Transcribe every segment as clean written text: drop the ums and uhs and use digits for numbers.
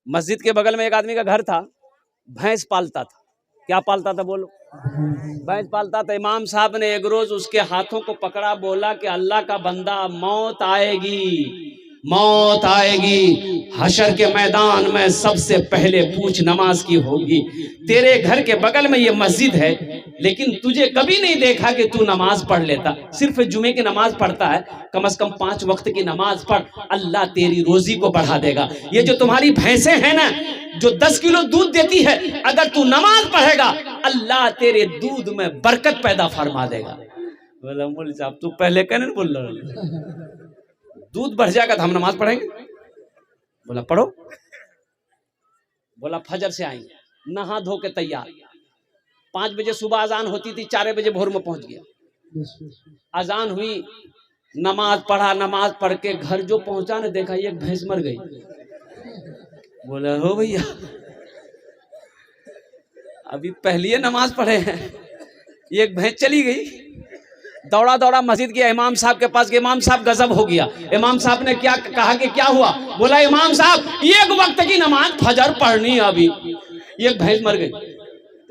मस्जिद के बगल में एक आदमी का घर था, भैंस पालता था। क्या पालता था बोलो? भैंस पालता था। इमाम साहब ने एक रोज उसके हाथों को पकड़ा, बोला कि अल्लाह का बंदा, मौत आएगी, मौत आएगी, हशर के मैदान में सबसे पहले पूछ नमाज की होगी। तेरे घर के बगल में ये मस्जिद है, लेकिन तुझे कभी नहीं देखा कि तू नमाज पढ़ लेता। सिर्फ जुमे की नमाज पढ़ता है। कम से कम 5 वक्त की नमाज पढ़, अल्लाह तेरी रोजी को बढ़ा देगा। ये जो तुम्हारी भैंसें हैं ना, जो 10 किलो दूध देती है, अगर तू नमाज पढ़ेगा, अल्लाह तेरे दूध में बरकत पैदा फरमा देगा। बोला मौलवी साहब तू पहले कहने बोल रहा, दूध बढ़ जाएगा तो हम नमाज पढ़ेंगे। बोला पढ़ो। बोला फजर से आएंगे, नहा धो के तैयार। 5 बजे सुबह अजान होती थी, 4 बजे भोर में पहुंच गया। अजान हुई, नमाज पढ़ा, नमाज पढ़ के घर जो पहुंचा ने देखा एक भैंस मर गई। बोला हो भैया, अभी पहली नमाज पढ़े हैं, एक भैंस चली गई। दौड़ा दौड़ा मस्जिद गया, इमाम साहब के पास गया। इमाम साहब गजब हो गया। इमाम साहब ने क्या कहा कि क्या हुआ? बोला इमाम साहब 1 वक्त की नमाज फजर पढ़नी है, अभी एक भैंस मर गई।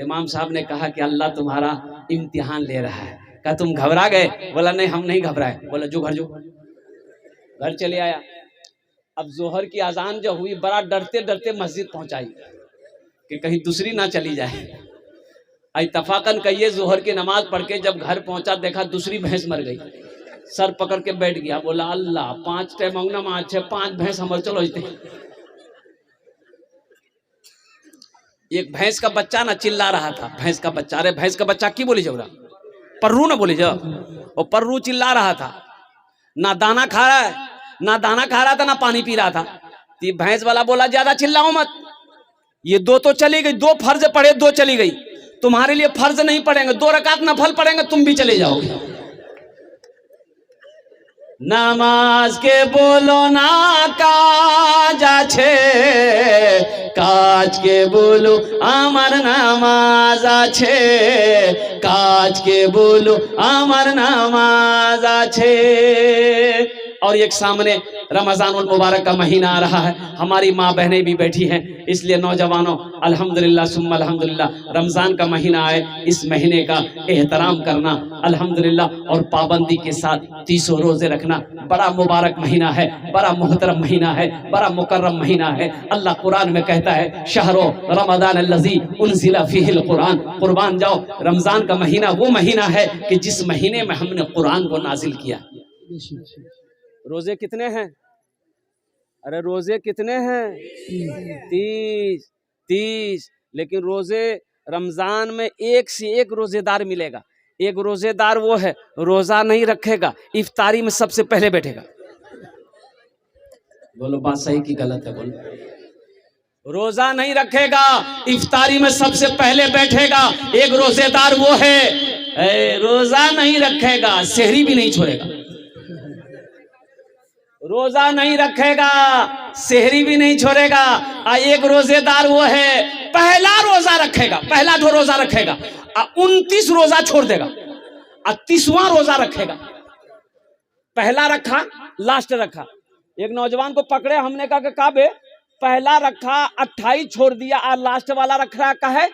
इमाम साहब ने कहा कि अल्लाह तुम्हारा इम्तिहान ले रहा है। कहा तुम घबरा गए? बोला नहीं हम नहीं घबराए। बोला जो घर चले आया। अब जोहर की अजान जो हुई, बड़ा डरते डरते मस्जिद पहुंचाई कि कहीं दूसरी ना चली जाए। इत्तफाकन कहिए जोहर की नमाज पढ़ के जब घर पहुंचा, देखा दूसरी भैंस मर गई। सर पकड़ के बैठ गया। बोला अल्लाह 5 टाइम नमाज है, 5 भैंस हमर चलो। एक भैंस का बच्चा ना चिल्ला रहा था। भैंस का बच्चा, अरे भैंस का बच्चा की बोली जबरा, पर्रू ना बोली जा। वो पर्रू चिल्ला रहा था, ना दाना खा रहा है, ना पानी पी रहा था। तो भैंस वाला बोला ज्यादा चिल्लाओ मत, ये 2 तो चली गई, 2 फर्ज पढ़े, 2 चली गई। तुम्हारे लिए फर्ज नहीं पढ़ेंगे, 2 रकात नफल पढ़ेंगे, तुम भी चले जाओगे। नमाज के बोलो ना काज आछे, काज के बोलो आमार नामाज आछे, काज के बोलो आमार नामाज आछे। और एक सामने रमजानुल मुबारक का महीना आ रहा है। हमारी माँ बहनें भी बैठी हैं, इसलिए नौजवानों अल्हम्दुलिल्लाह सुम्मा अल्हम्दुलिल्लाह, रमजान का महीना आए, इस महीने का एहतराम करना अल्हम्दुलिल्लाह, और पाबंदी के साथ 30 रोजे रखना। बड़ा मुबारक महीना है, बड़ा मोहतरम महीना है, बड़ा मुकर्रम महीना है। अल्लाह कुरान में कहता है शहरो रमजान अल्लज़ी उनज़िला फ़ीहिल कुरान। कुर्बान जाओ, रमजान का महीना वो महीना है कि जिस महीने में हमने कुरान को नाजिल किया। रोजे कितने हैं? अरे रोजे कितने हैं? 30। लेकिन रोजे रमजान में एक से एक रोजेदार मिलेगा। एक रोजेदार वो है रोजा नहीं रखेगा, इफ्तारी में सबसे पहले बैठेगा। बोलो बात सही की गलत है? बोलो। रोजा नहीं रखेगा, इफ्तारी में सबसे पहले बैठेगा। एक रोजेदार वो है रोजा नहीं रखेगा, सेहरी भी नहीं छोड़ेगा। रोजा नहीं रखेगा, सेहरी भी नहीं छोड़ेगा। एक रोजेदार वो है पहला रोजा रखेगा, पहला जो रोजा रखेगा 29 रोजा छोड़ देगा, 30वां रोजा रखेगा। पहला रखा, लास्ट रखा। एक नौजवान को पकड़े, हमने कहा कि काबे पहला रखा 28 छोड़ दिया, और लास्ट वाला रख रहा का है,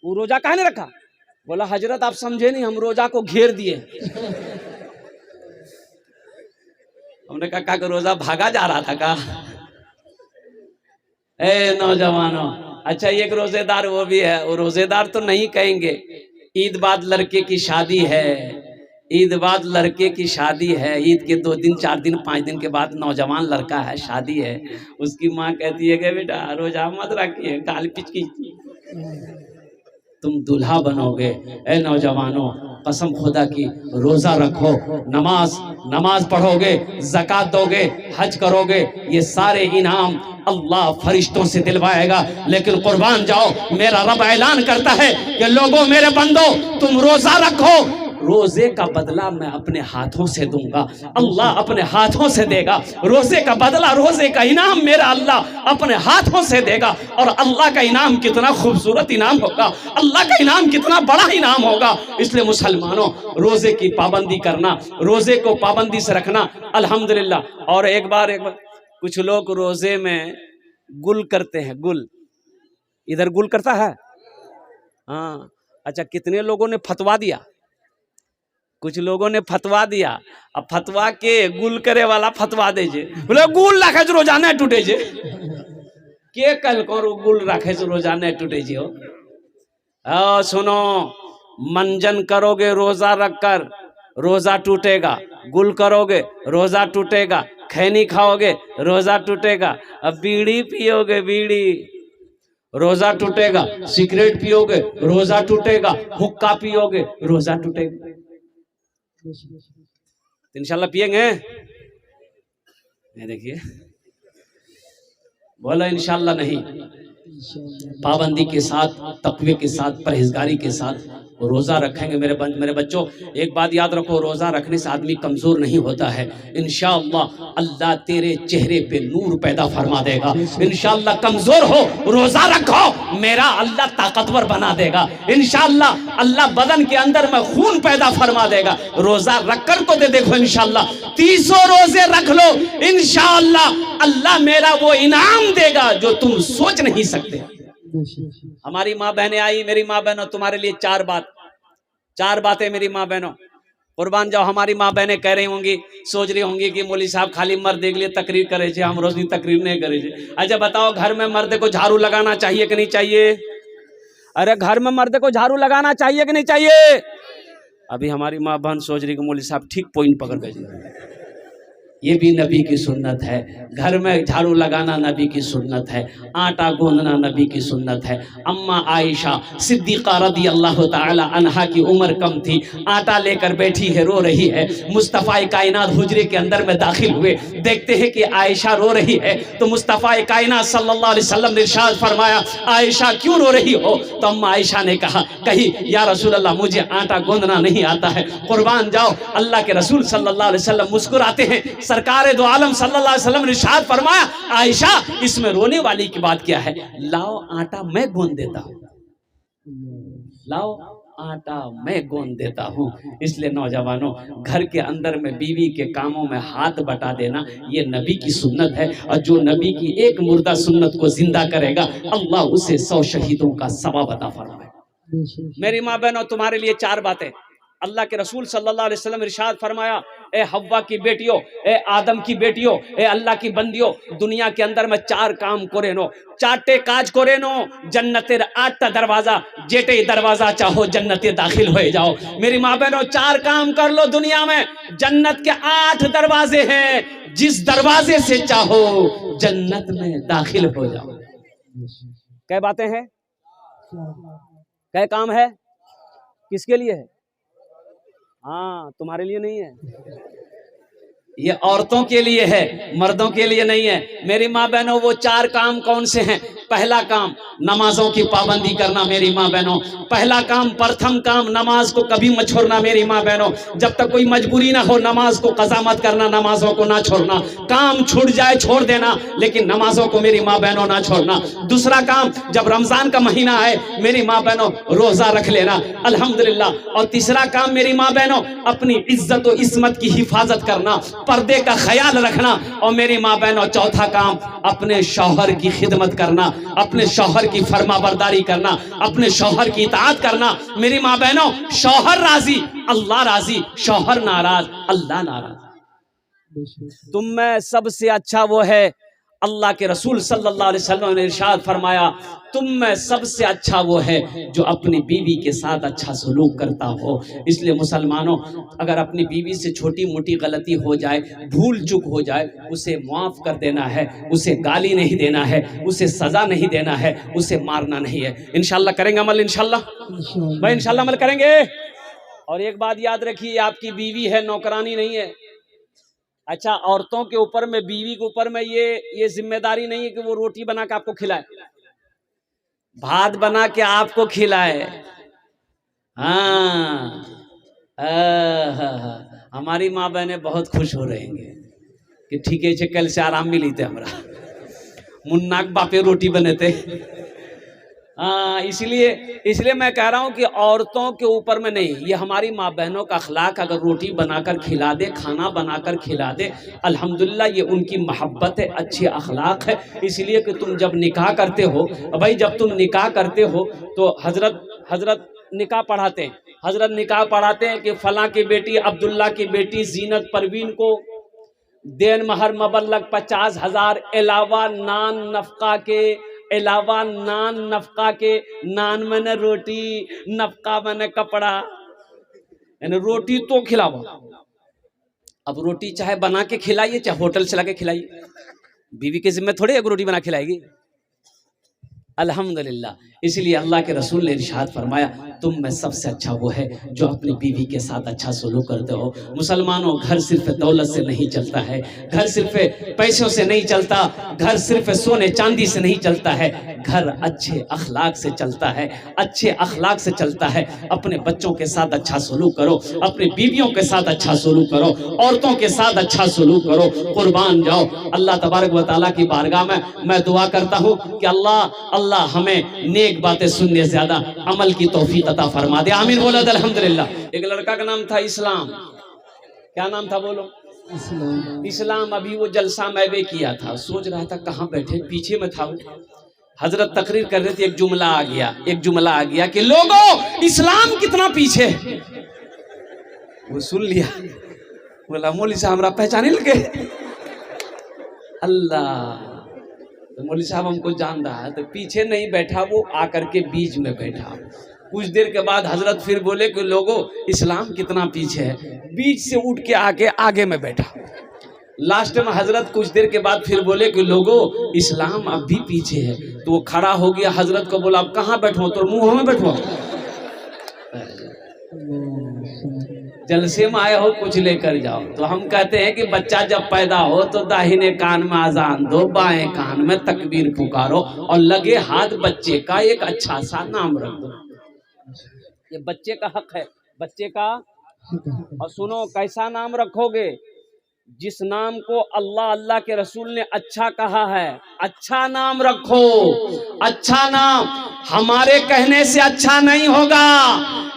वो रोजा काहे नहीं रखा? बोला हजरत आप समझे नहीं, हम रोजा को घेर दिए। हमने कहा कि रोजा भागा जा रहा था का? नौजवानों, अच्छा एक रोजेदार वो भी है, वो रोजेदार तो नहीं कहेंगे। ईद बाद लड़के की शादी है, ईद बाद लड़के की शादी है। ईद के 2 दिन 4 दिन 5 दिन के बाद नौजवान लड़का है, शादी है। उसकी माँ कहती है कि बेटा रोजा मत रखिए, गाल पिचकी, तुम दूल्हा बनोगे। ए नौजवानों, कसम खुदा की रोजा रखो, नमाज पढ़ोगे, ज़कात दोगे, हज करोगे, ये सारे इनाम अल्लाह फरिश्तों से दिलवाएगा। लेकिन कुर्बान जाओ, मेरा रब ऐलान करता है कि लोगों मेरे बंदो तुम रोजा रखो, रोजे का बदला मैं अपने हाथों से दूंगा। अल्लाह अपने हाथों से देगा रोजे का बदला, रोजे का इनाम मेरा अल्लाह अपने हाथों से देगा। और अल्लाह का इनाम कितना खूबसूरत इनाम होगा, अल्लाह का इनाम कितना बड़ा इनाम होगा। इसलिए मुसलमानों, रोजे की पाबंदी करना, रोजे को पाबंदी से रखना अल्हम्दुलिल्लाह। और एक बार कुछ लोग रोजे में गुल करते हैं, गुल। इधर गुल करता है? हाँ। अच्छा, कितने लोगों ने फतवा दिया? कुछ लोगों ने फतवा दिया। अब फतवा के गुल करे वाला फतवा दे जे, बोले गुल रखे से रोजाना टूटे जे। के कल करो गुल रखे से रोजाना टूटे जे हो? सुनो, मंजन करोगे रोजा रखकर, रोजा टूटेगा। गुल करोगे, रोजा टूटेगा। खैनी खाओगे, रोजा टूटेगा। अब बीड़ी पियोगे, बीड़ी, रोजा टूटेगा। सिगरेट पियोगे, रोजा टूटेगा। हुक्का पियोगे, रोजा टूटेगा। इंशाल्लाह पिएंगे? देखिए, बोला इंशाल्लाह नहीं। पाबंदी के साथ, तकवे के साथ, परहेजगारी के साथ रोजा रखेंगे। मेरे बच्चों, एक बात याद रखो, रोजा रखने से आदमी कमजोर नहीं होता है। इंशाअल्लाह अल्लाह तेरे चेहरे पे नूर पैदा फरमा देगा। इंशाअल्लाह कमजोर हो, रोजा रखो, मेरा अल्लाह ताकतवर बना देगा। इंशाअल्लाह अल्लाह बदन के अंदर में खून पैदा फरमा देगा। रोजा रखकर तो दे देखो, इंशाअल्लाह 30 रोजे रख लो, इंशाअल्लाह अल्लाह मेरा वो इनाम देगा जो तुम सोच नहीं सकते। हमारी माँ बहनें आई, मेरी माँ बहनों, तुम्हारे लिए चार बातें मेरी माँ बहनों, कुर्बान जाओ। हमारी माँ बहनें कह रही होंगी, सोच रही होंगी कि मौली साहब खाली मर्द के लिए तकरीर करे छे, हम रोज तकरीर नहीं करे छे। अच्छा बताओ, घर में मर्द को झाड़ू लगाना चाहिए कि नहीं चाहिए? अरे घर में मर्द को झाड़ू लगाना चाहिए कि नहीं चाहिए? अभी हमारी माँ बहन सोच रही कि मौली साहब ठीक पॉइंट पकड़ गए। ये भी नबी की सुन्नत है। घर में झाड़ू लगाना नबी की सुन्नत है। आटा गूंदना नबी की सुन्नत है। अम्मा आयशा सिद्दीक़ा रज़ी अल्लाह ताला अन्हा की उम्र कम थी, आटा लेकर बैठी है, रो रही है। मुस्तफ़ा कायनात हुजरे के अंदर में दाखिल हुए, देखते हैं कि आयशा रो रही है। तो मुस्तफ़ा कायनात सल्लल्लाहु अलैहि वसल्लम ने इरशाद फरमाया, आयशा क्यों रो रही हो? तो अम्मा आयशा ने कही या रसूल अल्लाह, मुझे आटा गूंदना नहीं आता है। कुर्बान जाओ, अल्लाह के रसूल सल्लल्लाहु अलैहि वसल्लम मुस्कुराते हैं। सरकार दो आलम सल्लल्लाहु अलैहि वसल्लम ने इरशाद फरमाया, आयशा इसमें रोने वाली की बात क्या है? लाओ आटा मैं गूंद देता हूँ, लाओ आटा मैं गूंद देता हूँ। इसलिए नौजवानों, घर के अंदर में बीवी के कामों में हाथ बटा देना ये नबी की सुन्नत है। और जो नबी की एक मुर्दा सुन्नत को जिंदा करेगा, अल्लाह उसे 100 शहीदों का सवाब अता फरमाए। मेरी माँ बहनों, तुम्हारे लिए 4 बातें। अल्लाह के रसूल सल्लल्लाहु अलैहि वसल्लम इरशाद फरमाया, ए हव्वा की बेटियों, ए आदम की बेटियों, ए अल्लाह की बंदियों, दुनिया के अंदर में 4 काम करे नो, 4टे काज करे नो, जन्नतेर 8टा दरवाजा, जेटे दरवाजा चाहो जन्नते दाखिल हो जाओ। मेरी माँ बहनों, 4 काम कर लो, दुनिया में जन्नत के 8 दरवाजे हैं, जिस दरवाजे से चाहो जन्नत में दाखिल हो जाओ। क्या बातें हैं? क्या काम है? किसके लिए है? हाँ, तुम्हारे लिए नहीं है, ये औरतों के लिए है, मर्दों के लिए नहीं है। मेरी माँ बहनों, वो 4 काम कौन से हैं? पहला काम नमाजों की पाबंदी करना। मेरी माँ बहनों, पहला काम, प्रथम काम, नमाज को कभी मत छोड़ना। मेरी माँ बहनों, जब तक कोई मजबूरी ना हो, नमाज को कज़ा मत करना, नमाजों को ना छोड़ना। काम छूट जाए छोड़ देना, लेकिन नमाजों को मेरी माँ बहनों ना छोड़ना। दूसरा काम, जब रमजान का महीना आए, मेरी माँ बहनों रोजा रख लेना, अल्हम्दुलिल्लाह। और तीसरा काम मेरी माँ बहनों, अपनी इज्जत और इस्मत की हिफाजत करना, पर्दे का ख्याल रखना। और मेरी माँ बहनों, चौथा काम, अपने शौहर की खिदमत करना, अपने शौहर की फरमाबरदारी करना, अपने शौहर की इताअत करना। मेरी माँ बहनों, शौहर राजी अल्लाह राजी, शौहर नाराज अल्लाह नाराज। तुम में सबसे अच्छा वो है, अल्लाह के रसूल सल्लल्लाहु अलैहि वसल्लम ने इरशाद फरमाया, तुम में सबसे अच्छा वो है जो अपनी बीवी के साथ अच्छा सलूक करता हो। इसलिए मुसलमानों, अगर अपनी बीवी से छोटी मोटी गलती हो जाए, भूल चूक हो जाए, उसे माफ़ कर देना है, उसे गाली नहीं देना है, उसे सज़ा नहीं देना है, उसे मारना नहीं है। इंशाल्लाह करेंगे अमल, इंशाल्लाह भाई, इंशाल्लाह अमल करेंगे। और एक बात याद रखिए, आपकी बीवी है, नौकरानी नहीं है। अच्छा, औरतों के ऊपर में, बीवी के ऊपर में ये जिम्मेदारी नहीं है कि वो रोटी बना के आपको खिलाए, भात बना के आपको खिलाए। हाँ, हमारी माँ बहनें बहुत खुश हो रहेंगे कि ठीक है, कल से आराम मिली थे हमरा, मुन्नाक बापे रोटी बने थे। इसलिए मैं कह रहा हूँ कि औरतों के ऊपर में नहीं, ये हमारी माँ बहनों का अखलाक, अगर रोटी बनाकर खिला दे, खाना बनाकर खिला दे, अल्हम्दुलिल्लाह ये उनकी मोहब्बत है, अच्छी अखलाक है। इसलिए कि तुम जब निकाह करते हो, भाई जब तुम निकाह करते हो तो हजरत निकाह पढ़ाते हैं, हजरत निकाह पढ़ाते हैं कि फलां की बेटी, अब्दुल्ला की बेटी जीनत परवीन को देन महर मबल्लग 50,000 अलावा नान नफका के, अलावा नान नफका के, नान मैंने रोटी, नफका मैंने कपड़ा, यानी रोटी तो खिलाओ। अब रोटी चाहे बना के खिलाइए, चाहे होटल से ला के खिलाइए, बीवी के जिम्मे थोड़ी एक रोटी बना खिलाएगी। अल्हम्दुलिल्लाह, इसलिए अल्लाह के रसूल ने इरशाद फरमाया, तुम में सबसे अच्छा वो है जो अपनी बीवी के साथ अच्छा सलूक करते हो। मुसलमानों, घर सिर्फ दौलत से नहीं चलता है, घर सिर्फ पैसों से नहीं चलता, घर सिर्फ सोने चांदी से नहीं चलता है, घर अच्छे अखलाक से चलता है, अच्छे अखलाक से चलता है। अपने बच्चों के साथ अच्छा सलूक करो, अपनी बीवियों के साथ अच्छा सलूक करो, औरतों के साथ अच्छा सलूक करो, कुर्बान जाओ। अल्लाह तबारक व तआला की बारगाह में मैं दुआ करता हूँ कि अल्लाह हमें नेक बातें सुनने से ज्यादा अमल की तौफीक अता फरमा दे। आमीन बोलो अल्हम्दुलिल्लाह। एक लड़का का नाम था इस्लाम। क्या नाम था बोलो? इस्लाम। अभी वो जलसा मैं भी किया था, सोच रहा था कहाँ बैठे, पीछे में था। हजरत तकरीर कर रहे थे, एक जुमला आ गया कि लोगों इस्लाम कितना पीछे है। वो सुन लिया, बोला मौलवी साहब हमरा पहचाने लगे। अल्लाह, तो मौलवी साहब हमको जान रहा है, तो पीछे नहीं बैठा, वो आकर के बीच में बैठा। कुछ देर के बाद हजरत फिर बोले कि लोगों इस्लाम कितना पीछे है, बीच से उठ के आके आगे में बैठा। लास्ट में हजरत कुछ देर के बाद फिर बोले कि लोगों इस्लाम अब भी पीछे है। तो वो खड़ा हो गया, हजरत को बोला अब कहाँ बैठो, तो मुंह में बैठो, जलसे में आए हो कुछ लेकर जाओ। तो हम कहते हैं कि बच्चा जब पैदा हो तो दाहिने कान में अजान दो, बाएं कान में तकबीर पुकारो, और लगे हाथ बच्चे का एक अच्छा सा नाम रख दो। ये बच्चे का हक है, बच्चे का। और सुनो, कैसा नाम रखोगे? जिस नाम को अल्लाह के रसूल ने अच्छा कहा है, अच्छा नाम रखो। अच्छा नाम हमारे कहने से अच्छा नहीं होगा,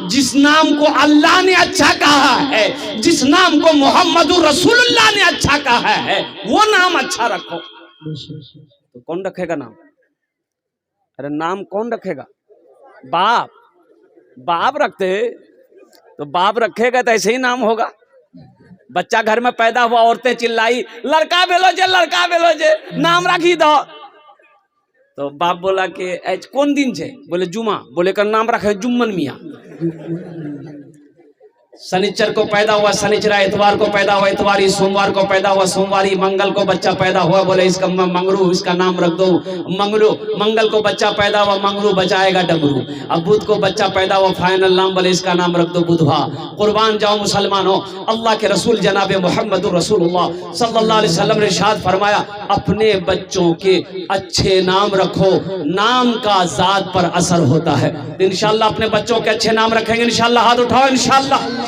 जिस नाम को अल्लाह ने अच्छा कहा है, जिस नाम को मोहम्मदुर रसूलुल्लाह ने अच्छा कहा है, वो नाम अच्छा रखो। तो कौन रखेगा नाम? अरे नाम कौन रखेगा? बाप रखते, तो बाप रखेगा तो ऐसे ही नाम होगा। बच्चा घर में पैदा हुआ, औरतें चिल्लाई लड़का बेलो जे नाम रखी दो। तो बाप बोला कि कौन दिन छे? बोले जुमा। बोले का नाम रखे जुम्मन मियाँ। शनिचर को पैदा हुआ शनिचरा, इतवार को पैदा हुआ इतवारी, सोमवार को पैदा हुआ सोमवारी, मंगल को बच्चा पैदा हुआ, बोले इसका मंगरू, इसका नाम रख दो मंगलू। मंगल को बच्चा पैदा हुआ मंगरू, बचाएगा डमरू। अब बुध को बच्चा पैदा हुआ, फाइनल नाम, बोले इसका नाम रख दो बुधवा। कुर्बान जाओ मुसलमानों, अल्लाह के रसूल जनाब मोहम्मद रसूलुल्लाह सल्लल्लाहु अलैहि वसल्लम ने इरशाद फरमाया, अपने बच्चों के अच्छे नाम रखो, नाम का जात पर असर होता है। इंशाअल्लाह अपने बच्चों के अच्छे नाम रखेंगे इंशाअल्लाह। हाथ उठाओ इंशाअल्लाह।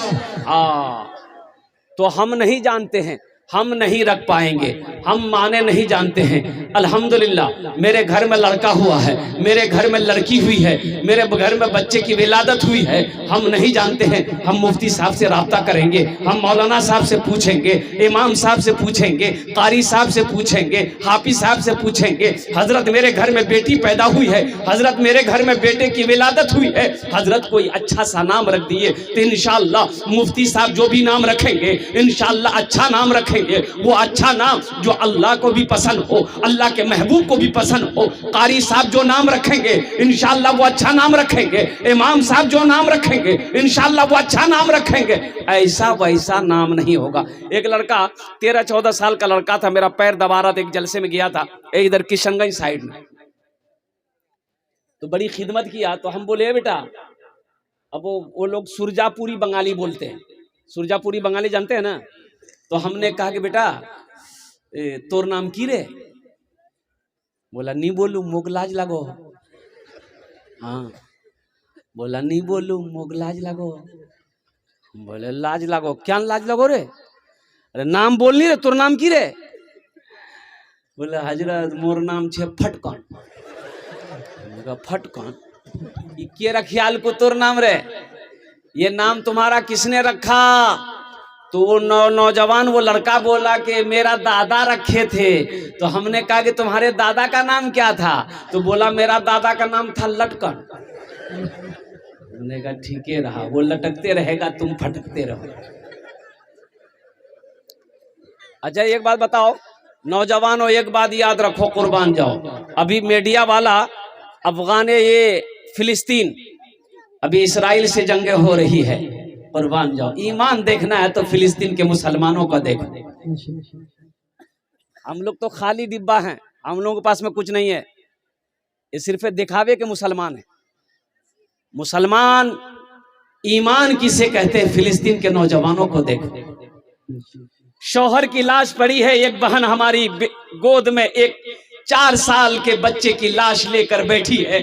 तो हम नहीं जानते हैं, हम नहीं रख पाएंगे, हम माने नहीं जानते हैं। अल्हम्दुलिल्लाह मेरे घर में लड़का हुआ है, मेरे घर में लड़की हुई है, मेरे घर में बच्चे की विलादत हुई है, हम नहीं जानते हैं। हम मुफ्ती साहब से राब्ता करेंगे, हम मौलाना साहब से पूछेंगे, इमाम साहब से पूछेंगे, कारी साहब से पूछेंगे, हाफिज साहब से पूछेंगे, हजरत मेरे घर में बेटी पैदा हुई है, हजरत मेरे घर में बेटे की विलादत हुई है, हजरत कोई अच्छा सा नाम रख दिए। तो इंशाअल्लाह मुफ्ती साहब जो भी नाम रखेंगे इंशाअल्लाह अच्छा नाम रखेंगे, वो अच्छा नाम जो अल्लाह को भी पसंद हो, अल्लाह के महबूब को भी पसंद हो। कारी साहब जो नाम रखेंगे इंशाअल्लाह वो अच्छा नाम रखेंगे, इमाम साहब जो नाम रखेंगे इंशाअल्लाह वो अच्छा नाम रखेंगे। ऐसा वैसा नाम नहीं होगा। एक लड़का 13-14 साल का लड़का था, मेरा पैर दबा रहा था, एक जलसे में गया था इधर किशनगंज साइड में, तो बड़ी खिदमत किया। तो हम बोले बेटा, अब वो लोग सुरजापुरी बंगाली बोलते हैं, सुरजापुरी बंगाली जानते हैं ना। तो हमने कहा कि बेटा तोर नाम की रे? बोला नहीं बोलू मोग लाज लगो। हाँ, बोला नहीं बोलू मोग लाज लगो। बोले लाज लगो? क्या लाज लगो रे? अरे नाम बोलनी रे, तोर नाम की रे? बोले हजरत मोर नाम छे फटकन। फटकन के रखियाल कुतुर नाम रे, ये नाम तुम्हारा किसने रखा? तो वो नौजवान वो लड़का बोला कि मेरा दादा रखे थे। तो हमने कहा कि तुम्हारे दादा का नाम क्या था? तो बोला मेरा दादा का नाम था लटकन। हमने कहा ठीक है रहा, वो लटकते रहेगा, तुम फटकते रहो। अच्छा एक बात बताओ नौजवानों, एक बात याद रखो, कुर्बान जाओ। अभी मीडिया वाला अफगान ये फिलिस्तीन, अभी इसराइल से जंगे हो रही है, कुर्बान जाओ। ईमान देखना है तो फिलिस्तीन के मुसलमानों का देखो। हम लोग तो खाली डिब्बा हैं, हम लोगों के पास में कुछ नहीं है, ये सिर्फ दिखावे के मुसलमान है। मुसलमान ईमान किसे कहते हैं? फिलिस्तीन के नौजवानों को देखो। शौहर की लाश पड़ी है, एक बहन हमारी गोद में एक 4 साल के बच्चे की लाश लेकर बैठी है,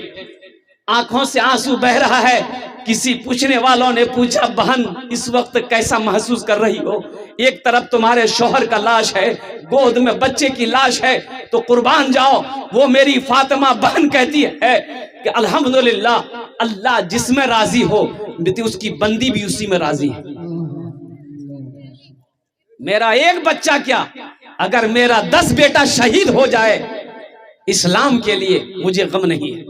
आंखों से आंसू बह रहा है। किसी पूछने वालों ने पूछा बहन इस वक्त कैसा महसूस कर रही हो? एक तरफ तुम्हारे शौहर का लाश है, गोद में बच्चे की लाश है, तो कुर्बान जाओ। वो मेरी फातिमा बहन कहती है कि अल्हम्दुलिल्लाह, अल्लाह जिसमें राजी हो उसकी बंदी भी उसी में राजी है। मेरा एक बच्चा क्या, अगर मेरा 10 बेटा शहीद हो जाए इस्लाम के लिए, मुझे गम नहीं है।